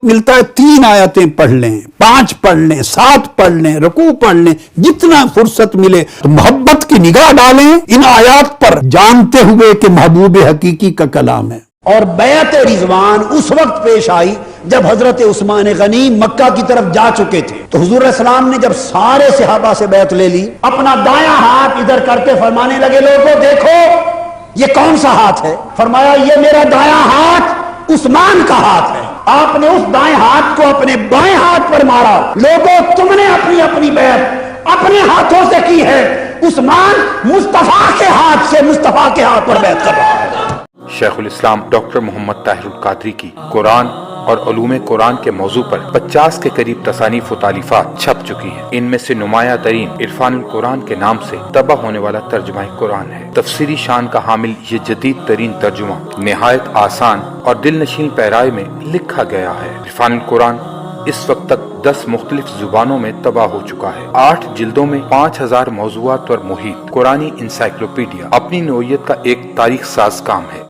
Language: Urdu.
ملتا ہے 3 آیتیں پڑھ لیں، 5 پڑھ لیں، 7 پڑھ لیں، رکوع پڑھ لیں، جتنا فرصت ملے تو محبت کی نگاہ ڈالیں ان آیات پر، جانتے ہوئے کہ محبوب حقیقی کا کلام ہے۔ اور بیعت رضوان اس وقت پیش آئی جب حضرت عثمان غنی مکہ کی طرف جا چکے تھے، تو حضور علیہ السلام نے جب سارے صحابہ سے بیعت لے لی، اپنا دایاں ہاتھ ادھر کرتے فرمانے لگے، لوگوں دیکھو یہ کون سا ہاتھ ہے؟ فرمایا یہ میرا دایاں ہاتھ عثمان کا ہاتھ ہے۔ آپ نے اس دائیں ہاتھ کو اپنے بائیں ہاتھ پر مارا، لوگوں تم نے اپنی اپنی بیعت اپنے ہاتھوں سے کی ہے، عثمان مصطفیٰ کے ہاتھ سے مصطفیٰ کے ہاتھ پر بیعت کر رہا ہے۔ شیخ الاسلام ڈاکٹر محمد طاہر القادری کی قرآن اور علوم قرآن کے موضوع پر 50 کے قریب تصانیف و تالیفات چھپ چکی ہیں۔ ان میں سے نمایاں ترین عرفان القرآن کے نام سے طبع ہونے والا ترجمہ قرآن ہے۔ تفسیری شان کا حامل یہ جدید ترین ترجمہ نہایت آسان اور دل نشین پیرائے میں لکھا گیا ہے۔ عرفان القرآن اس وقت تک 10 مختلف زبانوں میں طبع ہو چکا ہے۔ 8 جلدوں میں 5000 موضوعات پر محیط قرآنی انسائکلوپیڈیا اپنی نوعیت کا ایک تاریخ ساز کام ہے۔